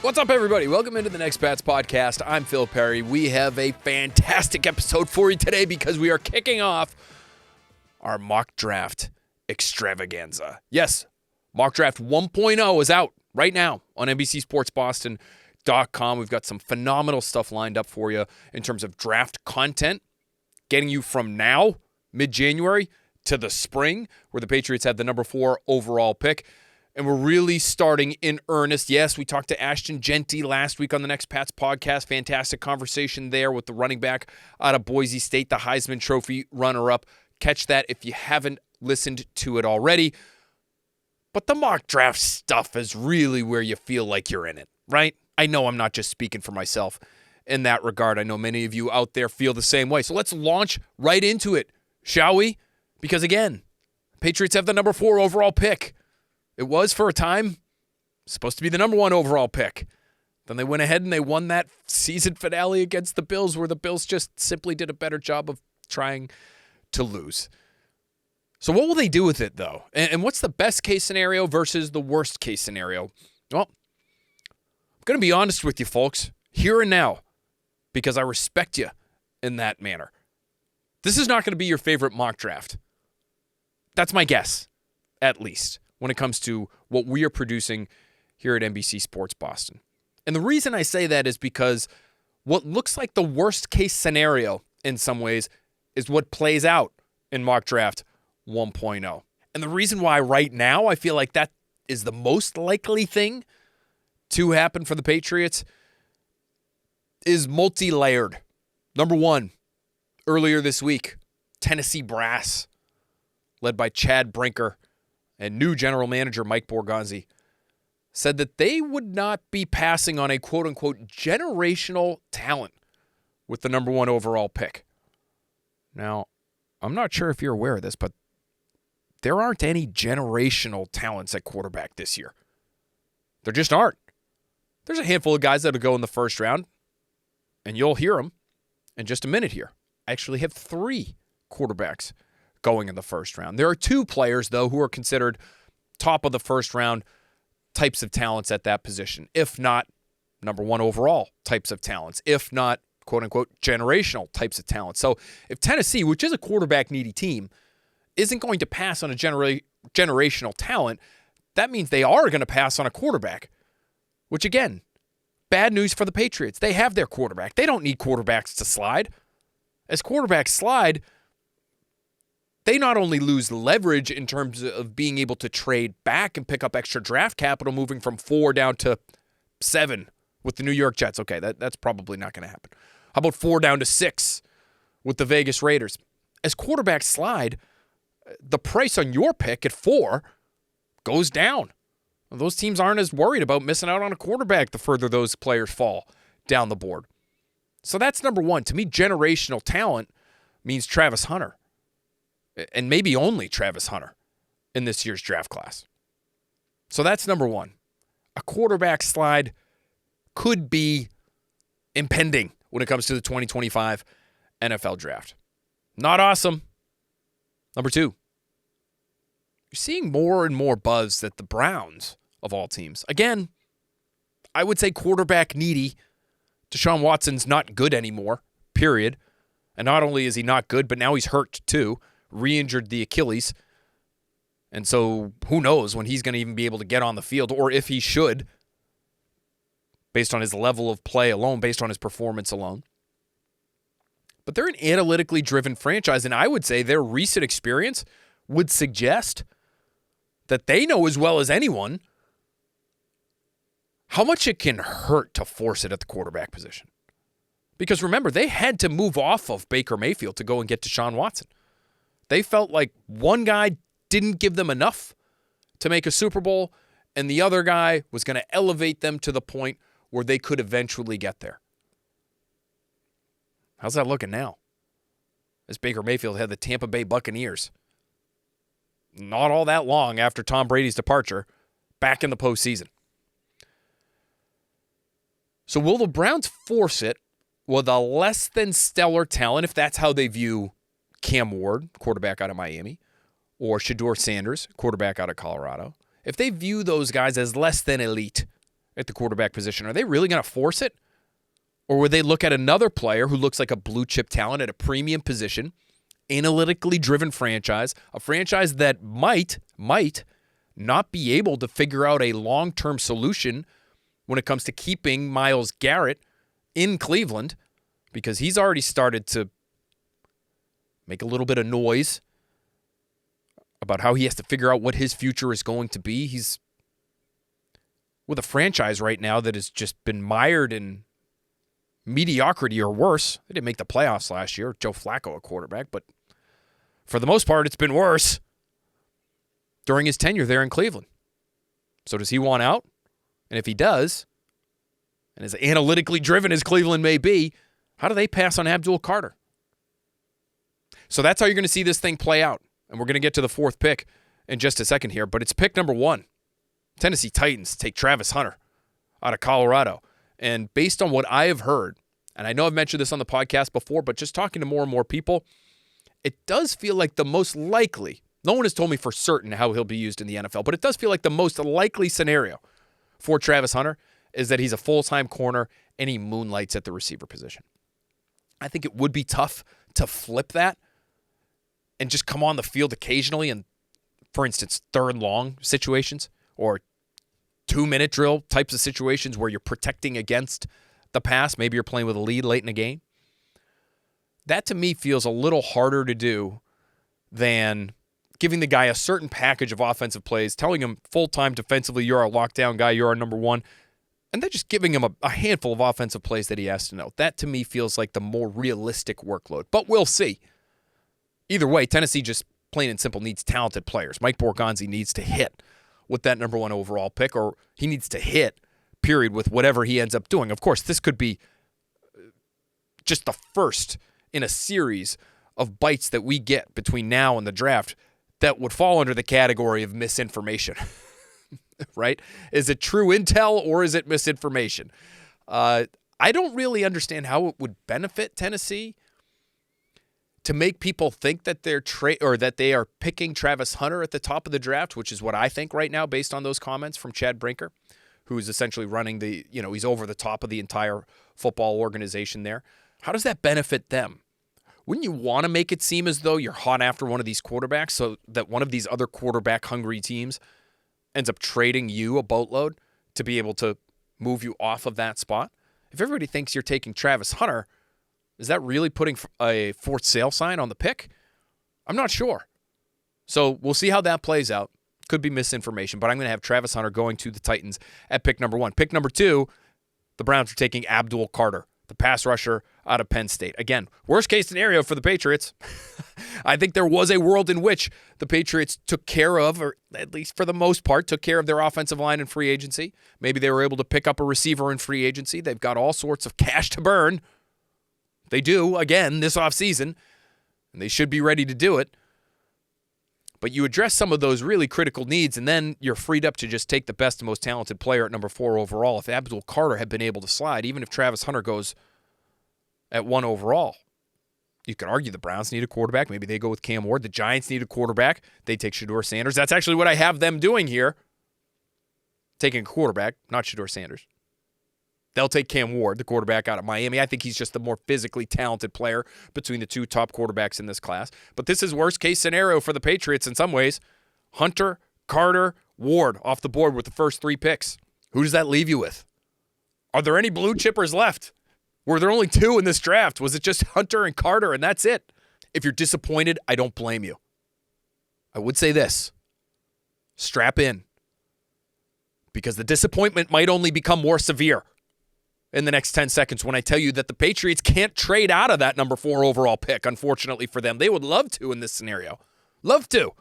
What's up, everybody? Welcome into the Next Pats podcast. I'm Phil Perry. We have a fantastic episode for you today because we are kicking off our mock draft extravaganza. Yes, mock draft 1.0 is out right now on NBC Sports Boston.com. We've got some phenomenal stuff lined up for you in terms of draft content, getting you from now, mid-January, to the spring, where the Patriots have the number 4 overall pick. And we're really starting in earnest. Yes, we talked to Ashton Genty last week on the Next Pats podcast. Fantastic conversation there with the running back out of Boise State, the Heisman Trophy runner-up. Catch that if you haven't listened to it already. But the mock draft stuff is really where you feel like you're in it, right? I know I'm not just speaking for myself in that regard. I know many of you out there feel the same way. So let's launch right into it, shall we? Because again, Patriots have the number 4 overall pick. It was, for a time, supposed to be the number 1 overall pick. Then they went ahead and they won that season finale against the Bills, where the Bills just simply did a better job of trying to lose. So what will they do with it, though? And what's the best case scenario versus the worst case scenario? Well, I'm going to be honest with you, folks, here and now, because I respect you in that manner. This is not going to be your favorite mock draft. That's my guess, at least, when it comes to what we are producing here at NBC Sports Boston. And the reason I say that is because what looks like the worst case scenario in some ways is what plays out in mock draft 1.0. And the reason why right now I feel like that is the most likely thing to happen for the Patriots is multi-layered. Number 1, earlier this week, Tennessee Brass, led by Chad Brinker, and new general manager Mike Borgonzi, said that they would not be passing on a quote-unquote generational talent with the number 1 overall pick. Now, I'm not sure if you're aware of this, but there aren't any generational talents at quarterback this year. There just aren't. There's a handful of guys that'll go in the first round, and you'll hear them in just a minute here. I actually have 3 quarterbacks going in the first round. There are 2 players, though, who are considered top of the first round types of talents at that position, if not number 1 overall types of talents, if not, quote-unquote, generational types of talents. So if Tennessee, which is a quarterback-needy team, isn't going to pass on a generational talent, that means they are going to pass on a quarterback, which, again, bad news for the Patriots. They have their quarterback. They don't need quarterbacks to slide. As quarterbacks slide, they not only lose leverage in terms of being able to trade back and pick up extra draft capital, moving from 4 down to 7 with the New York Jets. Okay, that's probably not going to happen. How about 4 down to 6 with the Vegas Raiders? As quarterbacks slide, the price on your pick at 4 goes down. Those teams aren't as worried about missing out on a quarterback the further those players fall down the board. So that's number 1. To me, generational talent means Travis Hunter. And maybe only Travis Hunter in this year's draft class. So that's number 1. A quarterback slide could be impending when it comes to the 2025 NFL draft. Not awesome. Number 2. You're seeing more and more buzz that the Browns, of all teams, again, I would say quarterback needy. Deshaun Watson's not good anymore, period. And not only is he not good, but now he's hurt too. Re-injured the Achilles. And so who knows when he's going to even be able to get on the field, or if he should, based on his level of play alone, based on his performance alone. But they're an analytically driven franchise, and I would say their recent experience would suggest that they know as well as anyone how much it can hurt to force it at the quarterback position. Because remember, they had to move off of Baker Mayfield to go and get Deshaun Watson. They felt like one guy didn't give them enough to make a Super Bowl, and the other guy was going to elevate them to the point where they could eventually get there. How's that looking now? As Baker Mayfield had the Tampa Bay Buccaneers, not all that long after Tom Brady's departure, back in the postseason. So will the Browns force it with a less than stellar talent, if that's how they view Cam Ward, quarterback out of Miami, or Shedeur Sanders, quarterback out of Colorado? If they view those guys as less than elite at the quarterback position. Are they really going to force it? Or would they look at another player who looks like a blue chip talent at a premium position, analytically driven franchise, a franchise that might not be able to figure out a long-term solution when it comes to keeping Myles Garrett in Cleveland, because he's already started to make a little bit of noise about how he has to figure out what his future is going to be. He's with a franchise right now that has just been mired in mediocrity or worse. They didn't make the playoffs last year. Joe Flacco, a quarterback, but for the most part, it's been worse during his tenure there in Cleveland. So does he want out? And if he does, and as analytically driven as Cleveland may be, how do they pass on Abdul Carter? So that's how you're going to see this thing play out. And we're going to get to the fourth pick in just a second here, but it's pick number 1. Tennessee Titans take Travis Hunter out of Colorado. And based on what I have heard, and I know I've mentioned this on the podcast before, but just talking to more and more people, it does feel like the most likely, no one has told me for certain how he'll be used in the NFL, but it does feel like the most likely scenario for Travis Hunter is that he's a full-time corner and he moonlights at the receiver position. I think it would be tough to flip that and just come on the field occasionally in, for instance, third long situations or 2-minute drill types of situations where you're protecting against the pass. Maybe you're playing with a lead late in the game. That to me feels a little harder to do than giving the guy a certain package of offensive plays, telling him full-time defensively, you're our lockdown guy, you're our number one, and then just giving him a handful of offensive plays that he has to know. That to me feels like the more realistic workload, but we'll see. Either way, Tennessee just plain and simple needs talented players. Mike Borgonzi needs to hit with that number 1 overall pick, or he needs to hit, period, with whatever he ends up doing. Of course, this could be just the first in a series of bites that we get between now and the draft that would fall under the category of misinformation, right? Is it true intel or is it misinformation? I don't really understand how it would benefit Tennessee to make people think that that they are picking Travis Hunter at the top of the draft, which is what I think right now based on those comments from Chad Brinker, who is essentially running he's over the top of the entire football organization there. How does that benefit them? Wouldn't you want to make it seem as though you're hot after one of these quarterbacks so that one of these other quarterback-hungry teams ends up trading you a boatload to be able to move you off of that spot? If everybody thinks you're taking Travis Hunter, is that really putting a for sale sign on the pick? I'm not sure. So we'll see how that plays out. Could be misinformation, but I'm going to have Travis Hunter going to the Titans at pick number 1. Pick number 2, the Browns are taking Abdul Carter, the pass rusher out of Penn State. Again, worst case scenario for the Patriots. I think there was a world in which the Patriots took care of, or at least for the most part, took care of their offensive line in free agency. Maybe they were able to pick up a receiver in free agency. They've got all sorts of cash to burn. They do, again, this offseason, and they should be ready to do it. But you address some of those really critical needs, and then you're freed up to just take the best and most talented player at number 4 overall. If Abdul Carter had been able to slide, even if Travis Hunter goes at 1 overall, you could argue the Browns need a quarterback. Maybe they go with Cam Ward. The Giants need a quarterback. They take Shedeur Sanders. That's actually what I have them doing here. Taking a quarterback, not Shedeur Sanders. They'll take Cam Ward, the quarterback out of Miami. I think he's just the more physically talented player between the 2 top quarterbacks in this class. But this is worst-case scenario for the Patriots in some ways. Hunter, Carter, Ward off the board with the first 3 picks. Who does that leave you with? Are there any blue chippers left? Were there only 2 in this draft? Was it just Hunter and Carter and that's it? If you're disappointed, I don't blame you. I would say this. Strap in. Because the disappointment might only become more severe in the next 10 seconds when I tell you that the Patriots can't trade out of that number 4 overall pick, unfortunately for them. They would love to in this scenario. Love to.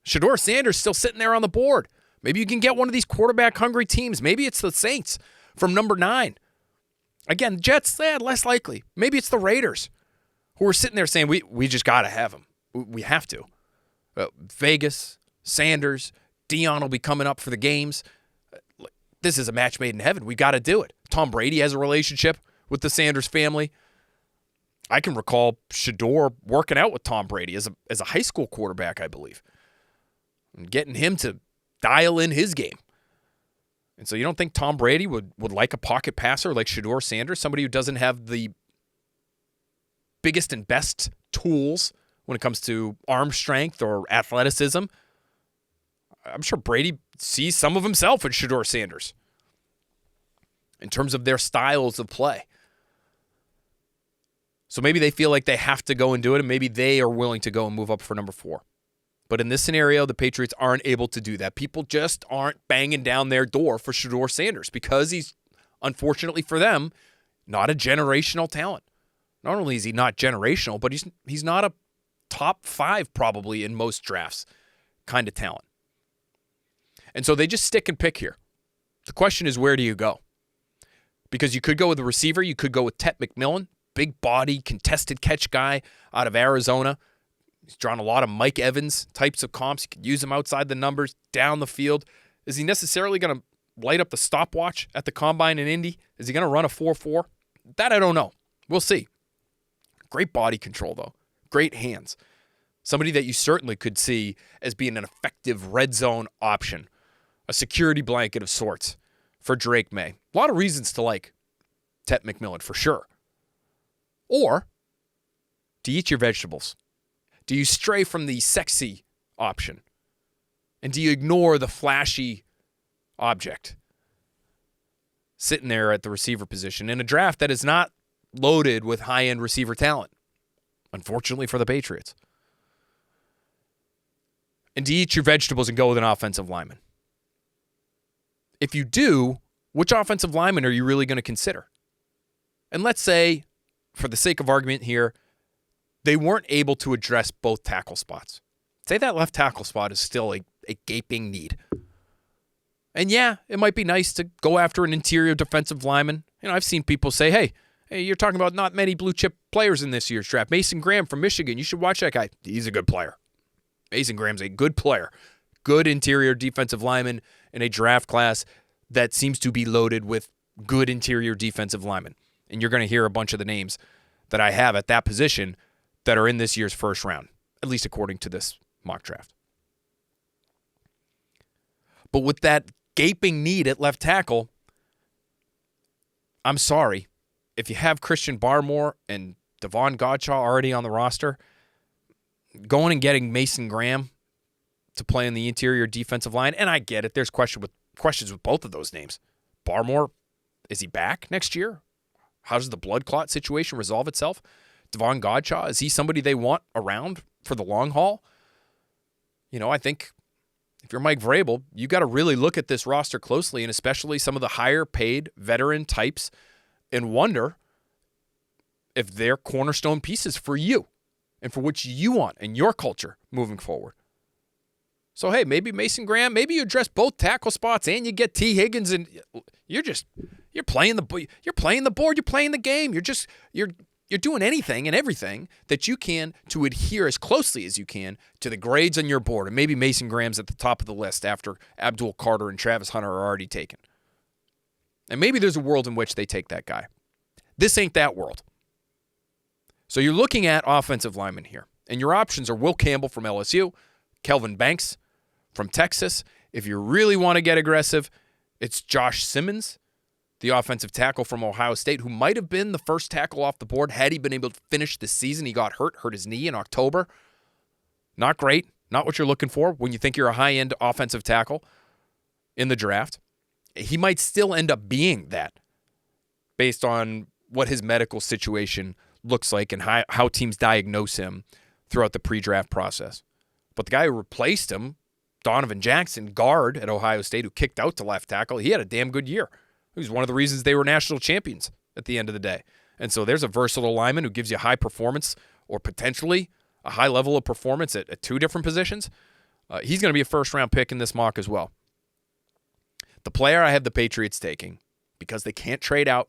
Shedeur Sanders still sitting there on the board. Maybe you can get one of these quarterback-hungry teams. Maybe it's the Saints from number 9. Again, Jets, less likely. Maybe it's the Raiders who are sitting there saying, we just got to have him. We have to. Vegas, Sanders, Dion will be coming up for the games. This is a match made in heaven. We got to do it. Tom Brady has a relationship with the Sanders family. I can recall Shedeur working out with Tom Brady as a high school quarterback, I believe, and getting him to dial in his game. And so you don't think Tom Brady would like a pocket passer like Shedeur Sanders, somebody who doesn't have the biggest and best tools when it comes to arm strength or athleticism? I'm sure Brady sees some of himself in Shedeur Sanders in terms of their styles of play. So maybe they feel like they have to go and do it, and maybe they are willing to go and move up for number 4. But in this scenario, the Patriots aren't able to do that. People just aren't banging down their door for Shedeur Sanders because he's, unfortunately for them, not a generational talent. Not only is he not generational, but he's not a top 5 probably in most drafts kind of talent. And so they just stick and pick here. The question is, where do you go? Because you could go with a receiver. You could go with Tet McMillan, big body, contested catch guy out of Arizona. He's drawn a lot of Mike Evans types of comps. You could use him outside the numbers, down the field. Is he necessarily going to light up the stopwatch at the combine in Indy? Is he going to run a 4.4? That I don't know. We'll see. Great body control, though. Great hands. Somebody that you certainly could see as being an effective red zone option. A security blanket of sorts for Drake Maye. A lot of reasons to like Tet McMillan, for sure. Or do you eat your vegetables? Do you stray from the sexy option? And do you ignore the flashy object sitting there at the receiver position in a draft that is not loaded with high-end receiver talent, unfortunately for the Patriots? And do you eat your vegetables and go with an offensive lineman? If you do, which offensive lineman are you really going to consider? And let's say, for the sake of argument here, they weren't able to address both tackle spots. Say that left tackle spot is still a gaping need. And yeah, it might be nice to go after an interior defensive lineman. You know, I've seen people say, hey, you're talking about not many blue chip players in this year's draft. Mason Graham from Michigan, you should watch that guy. He's a good player. Mason Graham's a good player. Good interior defensive lineman in a draft class that seems to be loaded with good interior defensive linemen. And you're going to hear a bunch of the names that I have at that position that are in this year's first round, at least according to this mock draft. But with that gaping need at left tackle, I'm sorry. If you have Christian Barmore and Devon Godchaux already on the roster, going and getting Mason Graham to play in the interior defensive line, and I get it, there's questions with both of those names. Barmore, is he back next year? How does the blood clot situation resolve itself? Devon Godchaux, is he somebody they want around for the long haul? You know, I think if you're Mike Vrabel, you got to really look at this roster closely, and especially some of the higher paid veteran types, and wonder if they're cornerstone pieces for you and for what you want and your culture moving forward. So, hey, maybe Mason Graham, maybe you address both tackle spots and you get T. Higgins, and you're playing the board, you're playing the game. You're doing anything and everything that you can to adhere as closely as you can to the grades on your board. And maybe Mason Graham's at the top of the list after Abdul Carter and Travis Hunter are already taken. And maybe there's a world in which they take that guy. This ain't that world. So you're looking at offensive linemen here. And your options are Will Campbell from LSU, Kelvin Banks from Texas. If you really want to get aggressive, it's Josh Simmons, the offensive tackle from Ohio State, who might have been the first tackle off the board had he been able to finish the season. He got hurt his knee in October. Not great. Not what you're looking for when you think you're a high-end offensive tackle in the draft. He might still end up being that based on what his medical situation looks like and how teams diagnose him throughout the pre-draft process. But the guy who replaced him, Donovan Jackson, guard at Ohio State, who kicked out to left tackle, he had a damn good year. He was one of the reasons they were national champions at the end of the day. And so there's a versatile lineman who gives you high performance or potentially a high level of performance at two different positions. He's going to be a first-round pick in this mock as well. The player I have the Patriots taking, because they can't trade out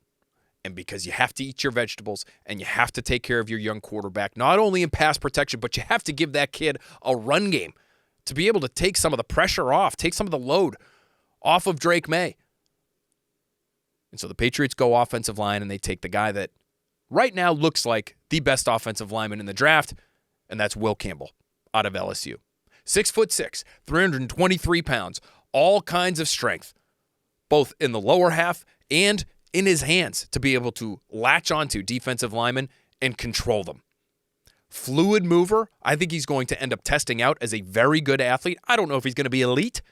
and because you have to eat your vegetables and you have to take care of your young quarterback, not only in pass protection, but you have to give that kid a run game to be able to take some of the pressure off, take some of the load off of Drake Maye. And so the Patriots go offensive line and they take the guy that right now looks like the best offensive lineman in the draft, and that's Will Campbell out of LSU. 6'6", 323 pounds, all kinds of strength. both in the lower half and in his hands to be able to latch onto defensive linemen and control them. Fluid mover. I think he's going to end up testing out as a very good athlete. I don't know if he's going to be elite.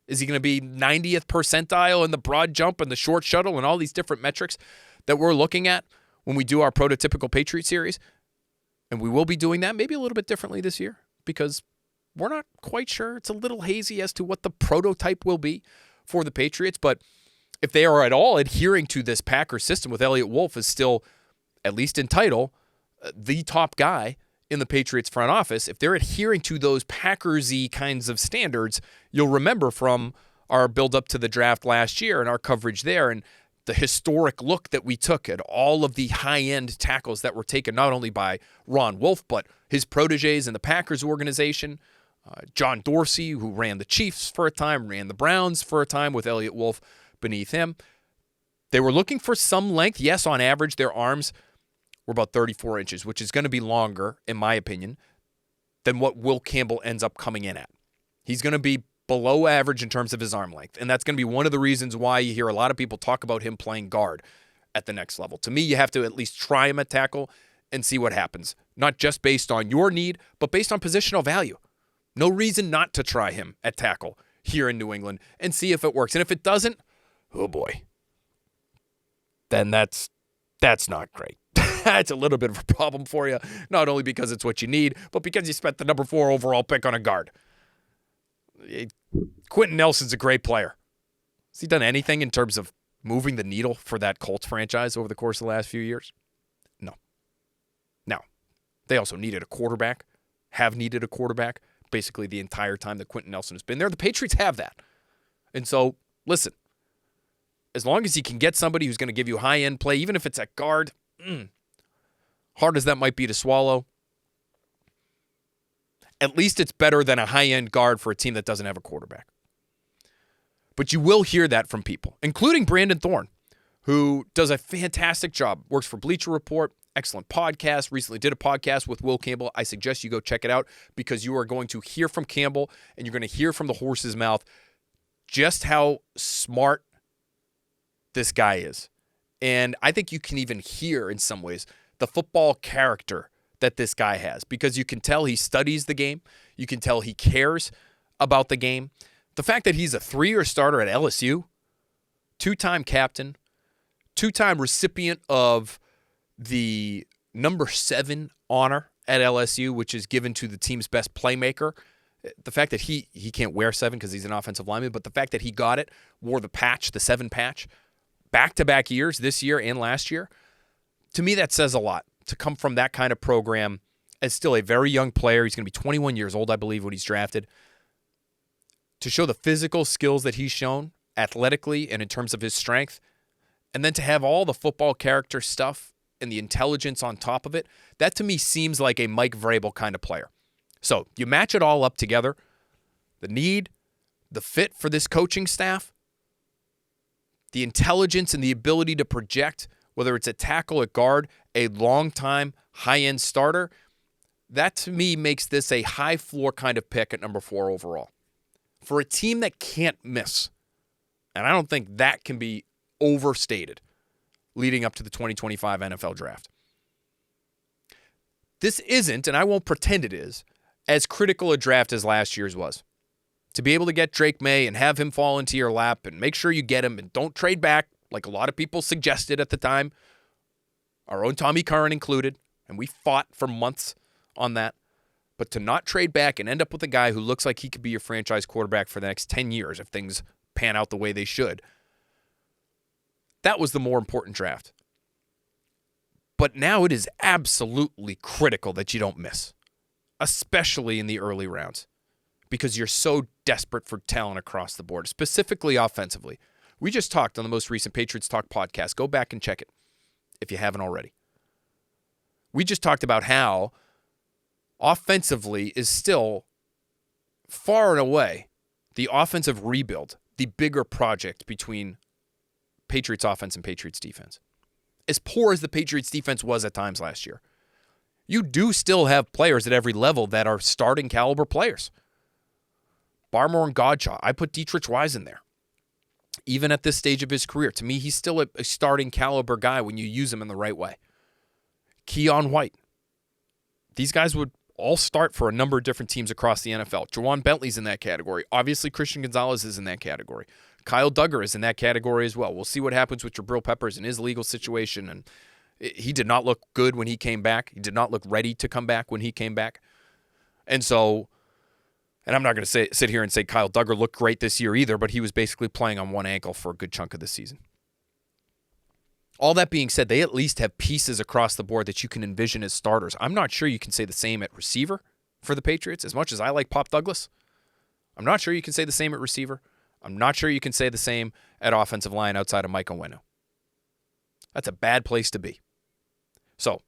Is he going to be 90th percentile in the broad jump and the short shuttle and all these different metrics that we're looking at when we do our prototypical Patriot series? And we will be doing that maybe a little bit differently this year because we're not quite sure. It's a little hazy as to what the prototype will be for the Patriots. But if they are at all adhering to this Packers system with Elliott Wolf as still, at least in title, the top guy in the Patriots front office, if they're adhering to those Packers-y kinds of standards, you'll remember from our build-up to the draft last year and our coverage there and the historic look that we took at all of the high-end tackles that were taken not only by Ron Wolf, but his protégés in the Packers organization, John Dorsey, who ran the Chiefs for a time, ran the Browns for a time with Elliott Wolf beneath him. They were looking for some length. Yes, on average, their arms were about 34 inches, which is going to be longer, in my opinion, than what Will Campbell ends up coming in at. He's going to be below average in terms of his arm length, and that's going to be one of the reasons why you hear a lot of people talk about him playing guard at the next level. To me, you have to at least try him at tackle and see what happens, not just based on your need, but based on positional value. No reason not to try him at tackle here in New England and see if it works. And if it doesn't, oh boy, then that's not great. That's a little bit of a problem for you, not only because it's what you need, but because you spent the number 4 overall pick on a guard. Quentin Nelson's a great player. Has he done anything in terms of moving the needle for that Colts franchise over the course of the last few years? No. Now, they also needed a quarterback, have needed a quarterback basically the entire time that Quentin Nelson has been there. The Patriots have that. And so, listen, as long as you can get somebody who's going to give you high-end play, even if it's at guard, hard as that might be to swallow, at least it's better than a high-end guard for a team that doesn't have a quarterback. But you will hear that from people, including Brandon Thorne, who does a fantastic job, works for Bleacher Report, excellent podcast, recently did a podcast with Will Campbell. I suggest you go check it out because you are going to hear from Campbell and you're going to hear from the horse's mouth just how smart this guy is. And I think you can even hear in some ways the football character that this guy has because you can tell he studies the game. You can tell he cares about the game. The fact that he's a 3-year starter at LSU, 2-time captain, 2-time recipient of the number 7 honor at LSU, which is given to the team's best playmaker. The fact that he can't wear 7 because he's an offensive lineman, but the fact that he got it, wore the patch, the 7 patch, back-to-back years, this year and last year, to me that says a lot. To come from that kind of program as still a very young player, he's going to be 21 years old, I believe, when he's drafted, to show the physical skills that he's shown athletically and in terms of his strength, and then to have all the football character stuff and the intelligence on top of it, that to me seems like a Mike Vrabel kind of player. So you match it all up together, the need, the fit for this coaching staff, the intelligence and the ability to project, whether it's a tackle, a guard, a long-time high-end starter, that to me makes this a high-floor kind of pick at number 4 overall. For a team that can't miss, and I don't think that can be overstated leading up to the 2025 NFL Draft. This isn't, and I won't pretend it is, as critical a draft as last year's was. To be able to get Drake Maye and have him fall into your lap and make sure you get him and don't trade back like a lot of people suggested at the time, our own Tommy Curran included, and we fought for months on that. But to not trade back and end up with a guy who looks like he could be your franchise quarterback for the next 10 years if things pan out the way they should, that was the more important draft. But now it is absolutely critical that you don't miss, especially in the early rounds, because you're so desperate for talent across the board, specifically offensively. We just talked on the most recent Patriots Talk podcast. Go back and check it if you haven't already. We just talked about how offensively is still far and away the offensive rebuild, the bigger project between Patriots offense and Patriots defense. As poor as the Patriots defense was at times last year, you do still have players at every level that are starting caliber players. Barmore and Godshaw. I put Dietrich Wise in there. Even at this stage of his career, to me, he's still a starting caliber guy when you use him in the right way. Keon White. These guys would all start for a number of different teams across the NFL. Jawan Bentley's in that category. Obviously, Christian Gonzalez is in that category. Kyle Duggar is in that category as well. We'll see what happens with Jabril Peppers and his legal situation. And he did not look good when he came back. He did not look ready to come back when he came back. And so, and I'm not going to sit here and say Kyle Duggar looked great this year either, but he was basically playing on one ankle for a good chunk of the season. All that being said, they at least have pieces across the board that you can envision as starters. I'm not sure you can say the same at receiver for the Patriots. As much as I like Pop Douglas, I'm not sure you can say the same at receiver. I'm not sure you can say the same at offensive line outside of Mike Owenu. That's a bad place to be. So,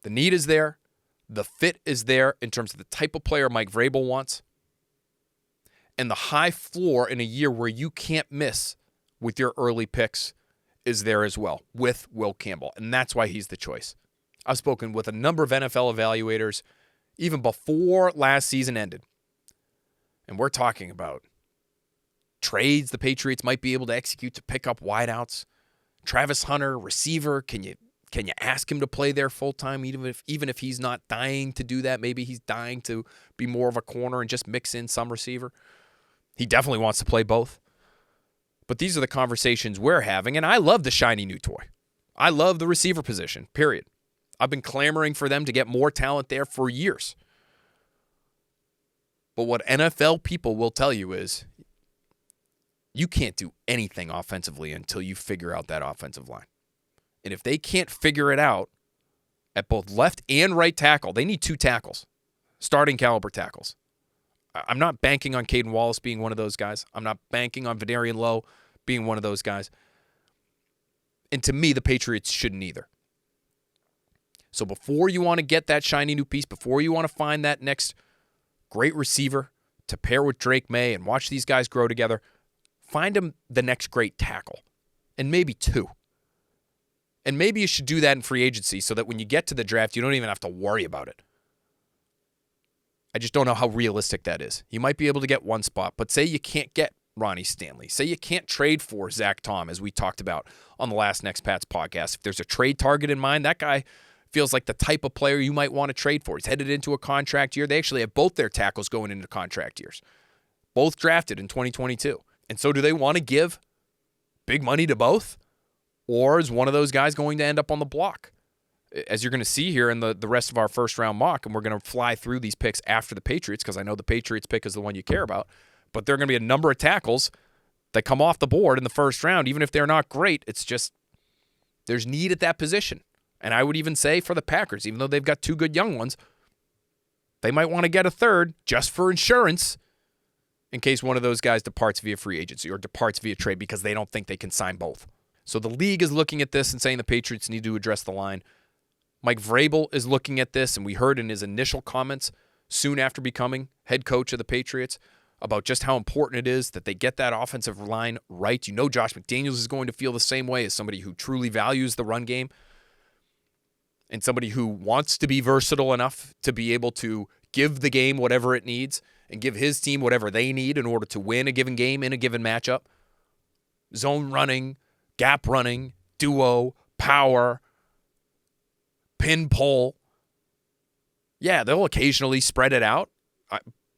the need is there. The fit is there in terms of the type of player Mike Vrabel wants. And the high floor in a year where you can't miss with your early picks is there as well with Will Campbell. And that's why he's the choice. I've spoken with a number of NFL evaluators even before last season ended. And we're talking about trades the Patriots might be able to execute to pick up wideouts. Travis Hunter, receiver, can you ask him to play there full-time even if he's not dying to do that? Maybe he's dying to be more of a corner and just mix in some receiver. He definitely wants to play both. But these are the conversations we're having, and I love the shiny new toy. I love the receiver position, period. I've been clamoring for them to get more talent there for years. But what NFL people will tell you is you can't do anything offensively until you figure out that offensive line. And if they can't figure it out at both left and right tackle, they need 2 tackles, starting caliber tackles. I'm not banking on Caden Wallace being one of those guys. I'm not banking on Vederian Lowe being one of those guys. And to me, the Patriots shouldn't either. So before you want to get that shiny new piece, before you want to find that next great receiver to pair with Drake Maye and watch these guys grow together, find him the next great tackle, and maybe 2. And maybe you should do that in free agency so that when you get to the draft, you don't even have to worry about it. I just don't know how realistic that is. You might be able to get 1 spot, but say you can't get Ronnie Stanley. Say you can't trade for Zach Tom, as we talked about on the last Next Pats podcast. If there's a trade target in mind, that guy feels like the type of player you might want to trade for. He's headed into a contract year. They actually have both their tackles going into contract years. Both drafted in 2022. And so do they want to give big money to both? Or is one of those guys going to end up on the block? As you're going to see here in the rest of our first-round mock, and we're going to fly through these picks after the Patriots because I know the Patriots pick is the one you care about, but there are going to be a number of tackles that come off the board in the first round. Even if they're not great, it's just there's need at that position. And I would even say for the Packers, even though they've got 2 good young ones, they might want to get a third just for insurance in case one of those guys departs via free agency or departs via trade because they don't think they can sign both. So the league is looking at this and saying the Patriots need to address the line. Mike Vrabel is looking at this, and we heard in his initial comments soon after becoming head coach of the Patriots about just how important it is that they get that offensive line right. You know Josh McDaniels is going to feel the same way as somebody who truly values the run game and somebody who wants to be versatile enough to be able to give the game whatever it needs and give his team whatever they need in order to win a given game in a given matchup. Zone running, gap running, duo, power, pin pull. Yeah, they'll occasionally spread it out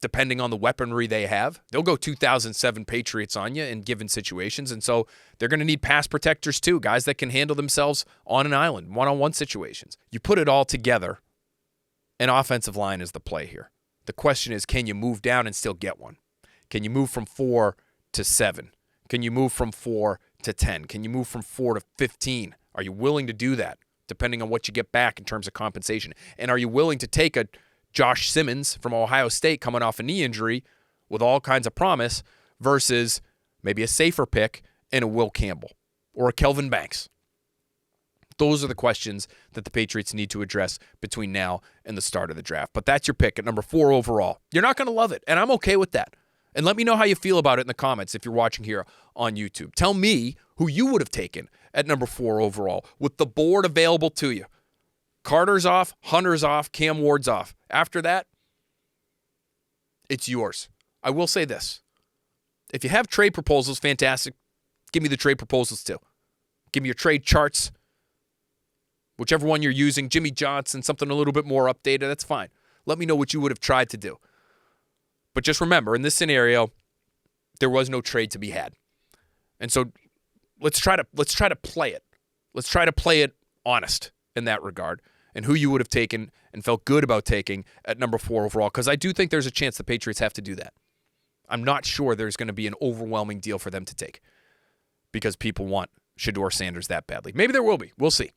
depending on the weaponry they have. They'll go 2007 Patriots on you in given situations, and so they're going to need pass protectors too, guys that can handle themselves on an island, one-on-one situations. You put it all together, an offensive line is the play here. The question is, can you move down and still get one? Can you move from 4 to 7? Can you move from 4 to 10? Can you move from 4 to 15? Are you willing to do that, depending on what you get back in terms of compensation? And are you willing to take a Josh Simmons from Ohio State coming off a knee injury with all kinds of promise versus maybe a safer pick in a Will Campbell or a Kelvin Banks? Those are the questions that the Patriots need to address between now and the start of the draft. But that's your pick at number 4 overall. You're not going to love it, and I'm okay with that. And let me know how you feel about it in the comments if you're watching here on YouTube. Tell me who you would have taken at number 4 overall with the board available to you. Carter's off, Hunter's off, Cam Ward's off. After that, it's yours. I will say this. If you have trade proposals, fantastic. Give me the trade proposals too. Give me your trade charts. Whichever one you're using, Jimmy Johnson, something a little bit more updated, that's fine. Let me know what you would have tried to do. But just remember, in this scenario, there was no trade to be had. And so let's try to play it. Let's try to play it honest in that regard and who you would have taken and felt good about taking at number 4 overall, because I do think there's a chance the Patriots have to do that. I'm not sure there's going to be an overwhelming deal for them to take because people want Shedeur Sanders that badly. Maybe there will be. We'll see.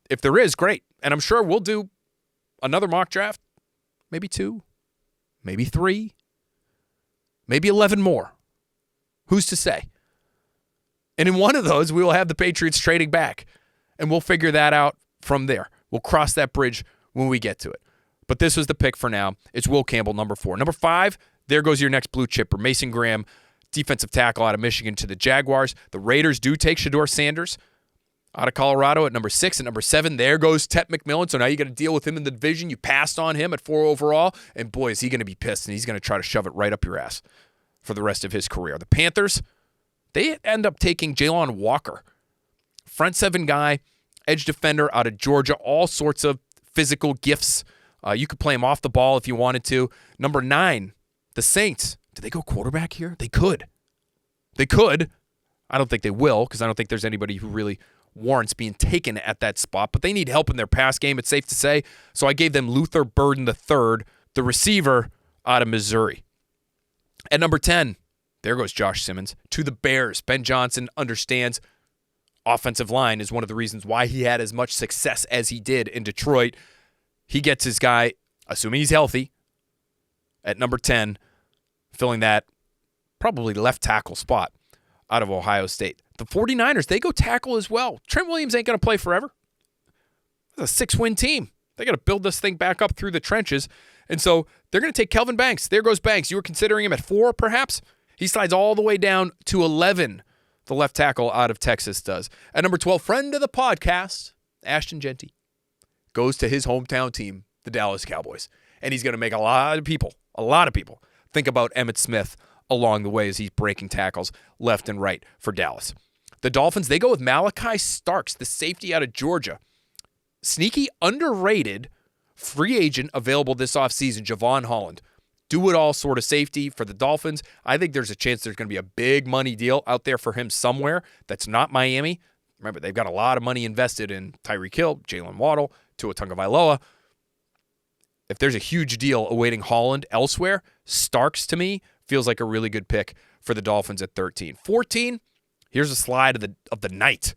If there is, great. And I'm sure we'll do another mock draft, maybe 2, maybe 3, maybe 11 more. Who's to say? And in one of those, we will have the Patriots trading back, and we'll figure that out from there. We'll cross that bridge when we get to it. But this was the pick for now. It's Will Campbell, number 4. Number 5, there goes your next blue chipper, Mason Graham, defensive tackle out of Michigan to the Jaguars. The Raiders do take Shedeur Sanders out of Colorado at number 6. At number 7, there goes Tet McMillan. So now you got to deal with him in the division. You passed on him at 4 overall. And boy, is he going to be pissed, and he's going to try to shove it right up your ass for the rest of his career. The Panthers, they end up taking Jalon Walker, front 7 guy, edge defender out of Georgia, all sorts of physical gifts. You could play him off the ball if you wanted to. Number 9, the Saints. Did they go quarterback here? They could. They could. I don't think they will, because I don't think there's anybody who really warrants being taken at that spot, but they need help in their pass game, it's safe to say. So I gave them Luther Burden III, the receiver out of Missouri. At number 10, there goes Josh Simmons to the Bears. Ben Johnson understands offensive line is one of the reasons why he had as much success as he did in Detroit. He gets his guy, assuming he's healthy, at number 10, filling that probably left tackle spot out of Ohio State. The 49ers, they go tackle as well. Trent Williams ain't going to play forever. It's a 6-win team. They got to build this thing back up through the trenches. And so they're going to take Kelvin Banks. There goes Banks. You were considering him at 4, perhaps? He slides all the way down to 11. The left tackle out of Texas does. At number 12, friend of the podcast, Ashton Genty, goes to his hometown team, the Dallas Cowboys. And he's going to make a lot of people think about Emmitt Smith along the way as he's breaking tackles left and right for Dallas. The Dolphins, they go with Malachi Starks, the safety out of Georgia. Sneaky, underrated free agent available this offseason, Javon Holland. Do-it-all sort of safety for the Dolphins. I think there's a chance there's going to be a big money deal out there for him somewhere that's not Miami. Remember, they've got a lot of money invested in Tyreek Hill, Jalen Waddle, Tua Tagovailoa. If there's a huge deal awaiting Holland elsewhere, Starks, to me, feels like a really good pick for the Dolphins at 13. 14, here's a slide of the night.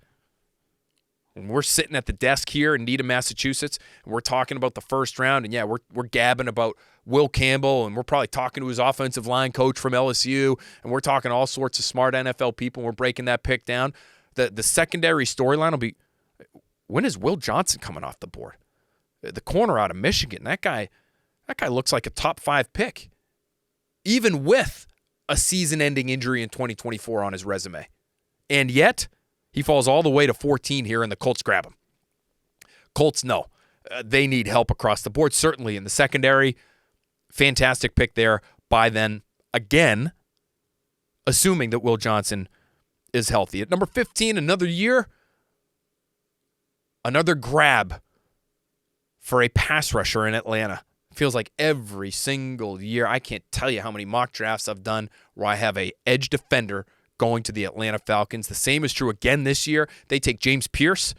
When we're sitting at the desk here in Needham, Massachusetts, and we're talking about the first round, and yeah, we're gabbing about Will Campbell, and we're probably talking to his offensive line coach from LSU, and we're talking to all sorts of smart NFL people, and we're breaking that pick down. The secondary storyline will be, when is Will Johnson coming off the board? The corner out of Michigan, that guy looks like a top 5 pick, even with a season-ending injury in 2024 on his resume. And yet, he falls all the way to 14 here, and the Colts grab him. Colts, no. They need help across the board, certainly in the secondary. Fantastic pick there by then, again, assuming that Will Johnson is healthy. At number 15, another year, another grab for a pass rusher in Atlanta. Feels like every single year. I can't tell you how many mock drafts I've done where I have a edge defender going to the Atlanta Falcons. The same is true again this year. They take James Pierce,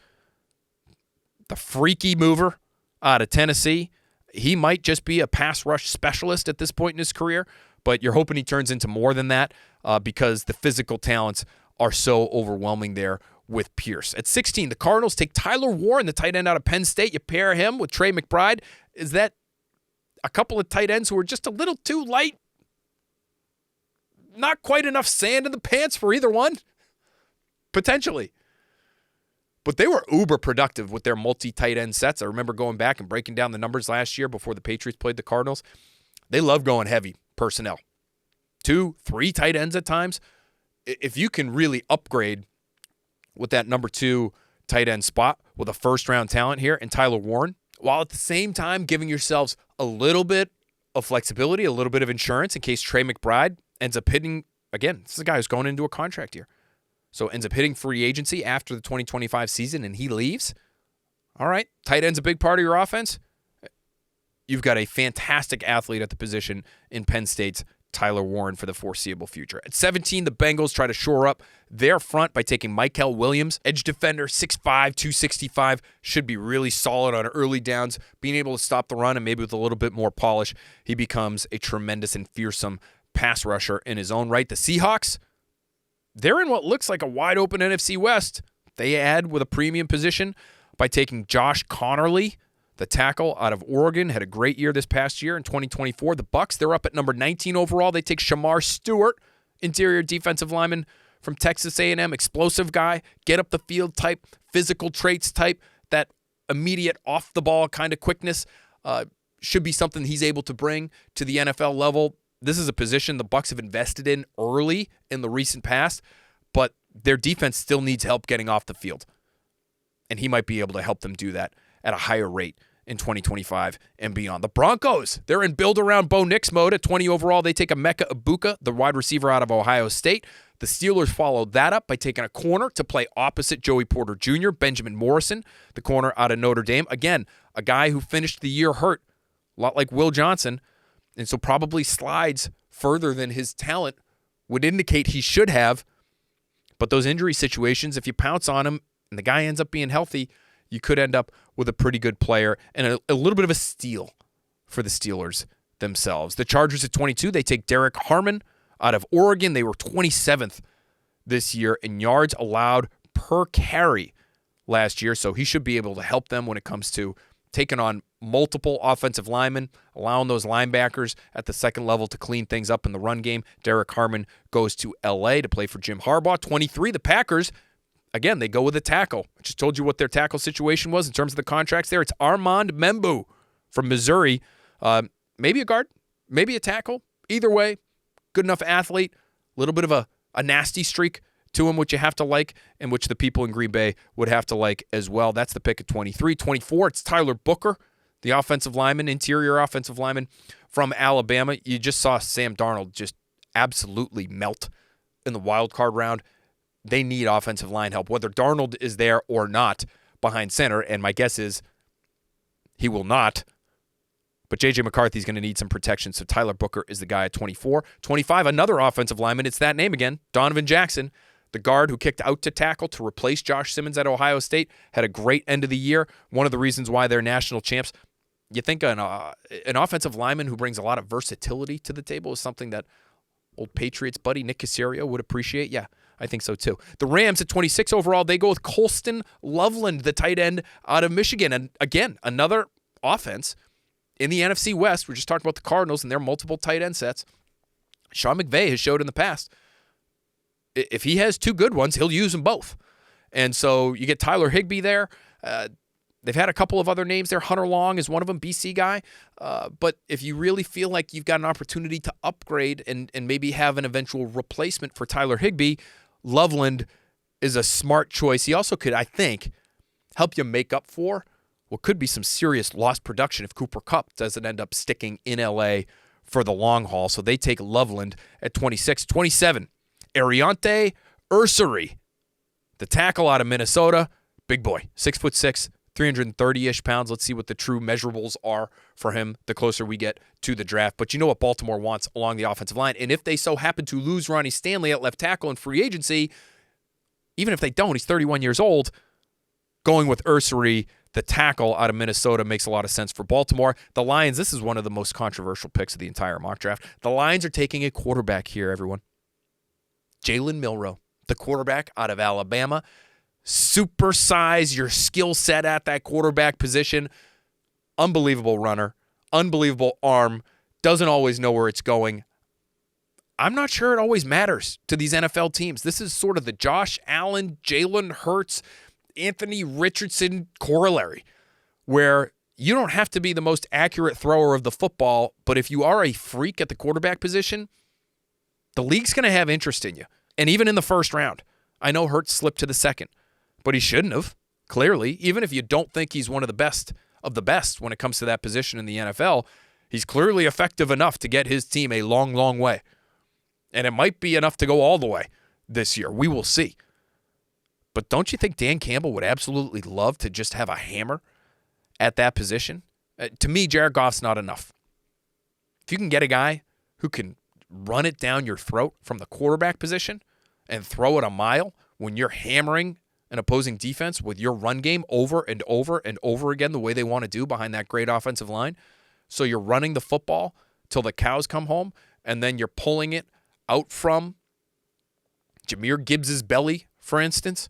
the freaky mover out of Tennessee. He might just be a pass rush specialist at this point in his career, but you're hoping he turns into more than that because the physical talents are so overwhelming there with Pierce. At 16, the Cardinals take Tyler Warren, the tight end out of Penn State. You pair him with Trey McBride. Is that a couple of tight ends who are just a little too light? Not quite enough sand in the pants for either one? Potentially. But they were uber productive with their multi-tight end sets. I remember going back and breaking down the numbers last year before the Patriots played the Cardinals. They love going heavy personnel. 2, 3 tight ends at times. If you can really upgrade with that number 2 tight end spot with a first-round talent here and Tyler Warren, while at the same time giving yourselves a little bit of flexibility, a little bit of insurance in case Trey McBride ends up hitting again, this is a guy who's going into a contract year. So ends up hitting free agency after the 2025 season, and he leaves. All right, tight end's a big part of your offense. You've got a fantastic athlete at the position in Penn State's Tyler Warren for the foreseeable future. At 17, the Bengals try to shore up their front by taking Michael Williams, edge defender, 6'5", 265, should be really solid on early downs, being able to stop the run, and maybe with a little bit more polish, he becomes a tremendous and fearsome pass rusher in his own right. The Seahawks, they're in what looks like a wide-open NFC West. They add with a premium position by taking Josh Connerly, the tackle out of Oregon, had a great year this past year in 2024. The Bucs, they're up at number 19 overall. They take Shamar Stewart, interior defensive lineman from Texas A&M, explosive guy, get up the field type, physical traits type, that immediate off-the-ball kind of quickness should be something he's able to bring to the NFL level. This is a position the Bucs have invested in early in the recent past, but their defense still needs help getting off the field. And he might be able to help them do that at a higher rate in 2025 and beyond. The Broncos, they're in build-around Bo Nix mode. At 20 overall, they take Emeka Egbuka, the wide receiver out of Ohio State. The Steelers followed that up by taking a corner to play opposite Joey Porter Jr., Benjamin Morrison, the corner out of Notre Dame. Again, a guy who finished the year hurt, a lot like Will Johnson, and so probably slides further than his talent would indicate he should have. But those injury situations, if you pounce on him and the guy ends up being healthy, you could end up with a pretty good player and a little bit of a steal for the Steelers themselves. The Chargers at 22, they take Derek Harmon out of Oregon. They were 27th this year in yards allowed per carry last year, so he should be able to help them when it comes to taking on multiple offensive linemen, allowing those linebackers at the second level to clean things up in the run game. Derek Harmon goes to L.A. to play for Jim Harbaugh. 23, the Packers, again, they go with a tackle. I just told you what their tackle situation was in terms of the contracts there. It's Armand Membu from Missouri. Maybe a guard, maybe a tackle. Either way, good enough athlete. A little bit of a nasty streak to him, which you have to like, and which the people in Green Bay would have to like as well. That's the pick at 23. 24, it's Tyler Booker, the offensive lineman, interior offensive lineman from Alabama. You just saw Sam Darnold just absolutely melt in the wild card round. They need offensive line help, whether Darnold is there or not behind center, and my guess is he will not. But J.J. McCarthy's going to need some protection, so Tyler Booker is the guy at 24. 25, another offensive lineman. It's that name again, Donovan Jackson, the guard who kicked out to tackle to replace Josh Simmons at Ohio State, had a great end of the year. One of the reasons why they're national champs. You think an offensive lineman who brings a lot of versatility to the table is something that old Patriots buddy Nick Caserio would appreciate? Yeah, I think so too. The Rams at 26 overall, they go with Colston Loveland, the tight end out of Michigan. And again, another offense in the NFC West. We're just talking about the Cardinals and their multiple tight end sets. Sean McVay has showed in the past, if he has two good ones, he'll use them both. And so you get Tyler Higbee there. They've had a couple of other names there. Hunter Long is one of them, BC guy. But if you really feel like you've got an opportunity to upgrade and maybe have an eventual replacement for Tyler Higbee, Loveland is a smart choice. He also could, I think, help you make up for what could be some serious lost production if Cooper Kupp doesn't end up sticking in L.A. for the long haul. So they take Loveland at 26. 27, Ariante Ursary, the tackle out of Minnesota. Big boy, 6'6", 330-ish pounds. Let's see what the true measurables are for him the closer we get to the draft. But you know what Baltimore wants along the offensive line. And if they so happen to lose Ronnie Stanley at left tackle in free agency, even if they don't, he's 31 years old, going with Ursary, the tackle out of Minnesota, makes a lot of sense for Baltimore. The Lions, this is one of the most controversial picks of the entire mock draft. The Lions are taking a quarterback here, everyone. Jalen Milroe, the quarterback out of Alabama. Supersize your skill set at that quarterback position. Unbelievable runner, unbelievable arm, doesn't always know where it's going. I'm not sure it always matters to these NFL teams. This is sort of the Josh Allen, Jalen Hurts, Anthony Richardson corollary, where you don't have to be the most accurate thrower of the football, but if you are a freak at the quarterback position, the league's going to have interest in you. And even in the first round, I know Hurts slipped to the second, but he shouldn't have, clearly. Even if you don't think he's one of the best when it comes to that position in the NFL, he's clearly effective enough to get his team a long, long way. And it might be enough to go all the way this year. We will see. But don't you think Dan Campbell would absolutely love to just have a hammer at that position? To me, Jared Goff's not enough. If you can get a guy who can run it down your throat from the quarterback position and throw it a mile when you're hammering an opposing defense with your run game over and over and over again the way they want to do behind that great offensive line, so you're running the football till the cows come home, and then you're pulling it out from Jahmyr Gibbs' belly, for instance,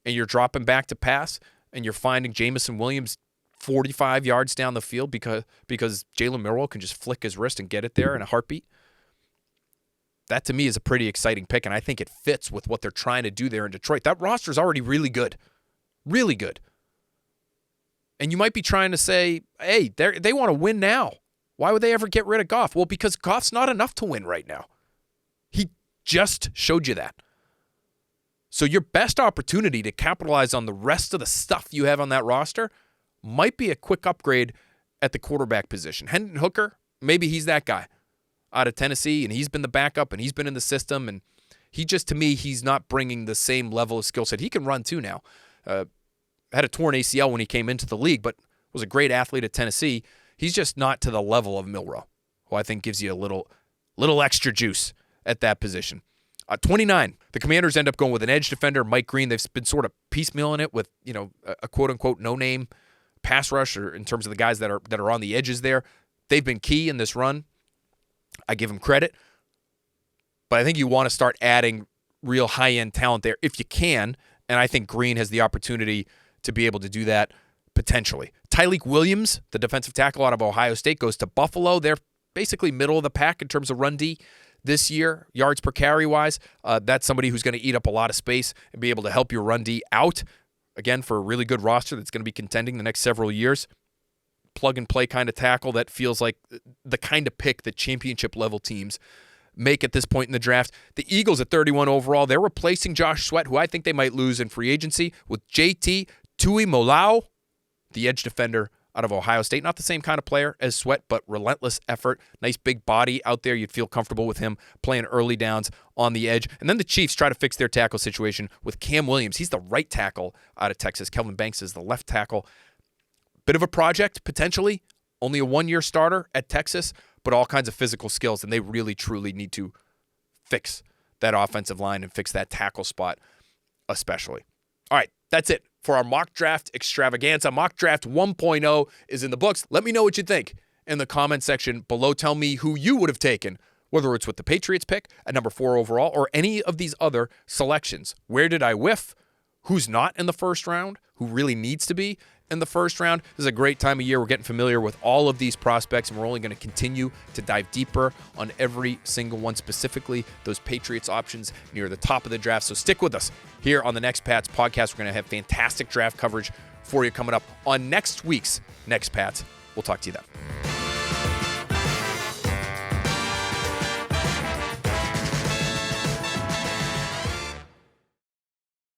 and you're dropping back to pass, and you're finding Jamison Williams 45 yards down the field because Jalen Milroe can just flick his wrist and get it there in a heartbeat. That, to me, is a pretty exciting pick, and I think it fits with what they're trying to do there in Detroit. That roster is already really good. Really good. And you might be trying to say, hey, they want to win now. Why would they ever get rid of Goff? Well, because Goff's not enough to win right now. He just showed you that. So your best opportunity to capitalize on the rest of the stuff you have on that roster might be a quick upgrade at the quarterback position. Hendon Hooker, maybe he's that guy out of Tennessee, and he's been the backup, and he's been in the system, and he just, to me, he's not bringing the same level of skill set. He can run too now. Had a torn ACL when he came into the league, but was a great athlete at Tennessee. He's just not to the level of Milroe, who I think gives you a little extra juice at that position. 29, the Commanders end up going with an edge defender, Mike Green. They've been sort of piecemealing it with, a quote-unquote no-name pass rusher in terms of the guys that are on the edges there. They've been key in this run. I give them credit. But I think you want to start adding real high-end talent there if you can, and I think Green has the opportunity to be able to do that potentially. Tyleik Williams, the defensive tackle out of Ohio State, goes to Buffalo. They're basically middle of the pack in terms of run D this year, yards per carry-wise. That's somebody who's going to eat up a lot of space and be able to help your run D out, again, for a really good roster that's going to be contending the next several years. Plug-and-play kind of tackle that feels like the kind of pick that championship-level teams make at this point in the draft. The Eagles at 31 overall, they're replacing Josh Sweat, who I think they might lose in free agency, with JT Tuimoloau, the edge defender out of Ohio State. Not the same kind of player as Sweat, but relentless effort. Nice big body out there. You'd feel comfortable with him playing early downs on the edge. And then the Chiefs try to fix their tackle situation with Cam Williams. He's the right tackle out of Texas. Kelvin Banks is the left tackle. Bit of a project, potentially. Only a one-year starter at Texas, but all kinds of physical skills, and they really, truly need to fix that offensive line and fix that tackle spot especially. All right, that's it for our mock draft extravaganza. Mock draft 1.0 is in the books. Let me know what you think in the comment section below. Tell me who you would have taken, whether it's with the Patriots pick at number 4 overall or any of these other selections. Where did I whiff? Who's not in the first round? Who really needs to be in the first round? This is a great time of year. We're getting familiar with all of these prospects, and we're only going to continue to dive deeper on every single one, specifically those Patriots options near the top of the draft. So stick with us here on the Next Pats podcast. We're going to have fantastic draft coverage for you coming up on next week's Next Pats. We'll talk to you then.